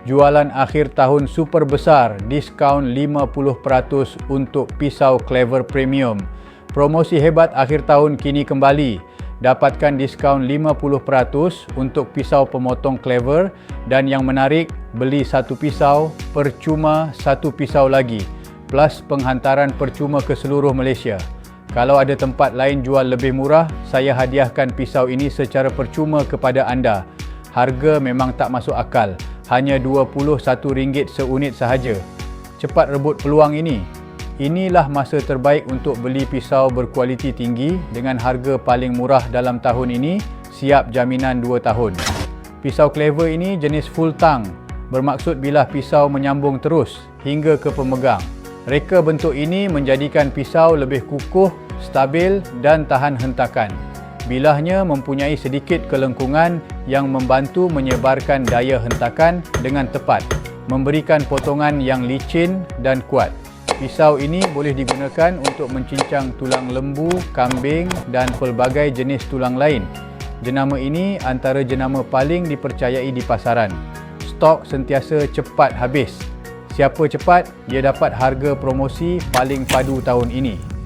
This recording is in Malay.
jualan akhir tahun super besar, diskaun 50% untuk pisau Clever Premium. Promosi hebat akhir tahun kini kembali. Dapatkan diskaun 50% untuk pisau pemotong Clever dan yang menarik, beli satu pisau, percuma satu pisau lagi, plus penghantaran percuma ke seluruh Malaysia. Kalau ada tempat lain jual lebih murah, saya hadiahkan pisau ini secara percuma kepada anda. Harga memang tak masuk akal, hanya RM21 seunit sahaja. Cepat rebut peluang ini. Inilah masa terbaik untuk beli pisau berkualiti tinggi dengan harga paling murah dalam tahun ini, siap jaminan 2 tahun. Pisau Clever ini jenis full tang, bermaksud bilah pisau menyambung terus hingga ke pemegang. Reka bentuk ini menjadikan pisau lebih kukuh, stabil dan tahan hentakan. Bilahnya mempunyai sedikit kelengkungan yang membantu menyebarkan daya hentakan dengan tepat, memberikan potongan yang licin dan kuat. Pisau ini boleh digunakan untuk mencincang tulang lembu, kambing dan pelbagai jenis tulang lain. Jenama ini antara jenama paling dipercayai di pasaran. Stok sentiasa cepat habis. Siapa cepat, dia dapat harga promosi paling padu tahun ini.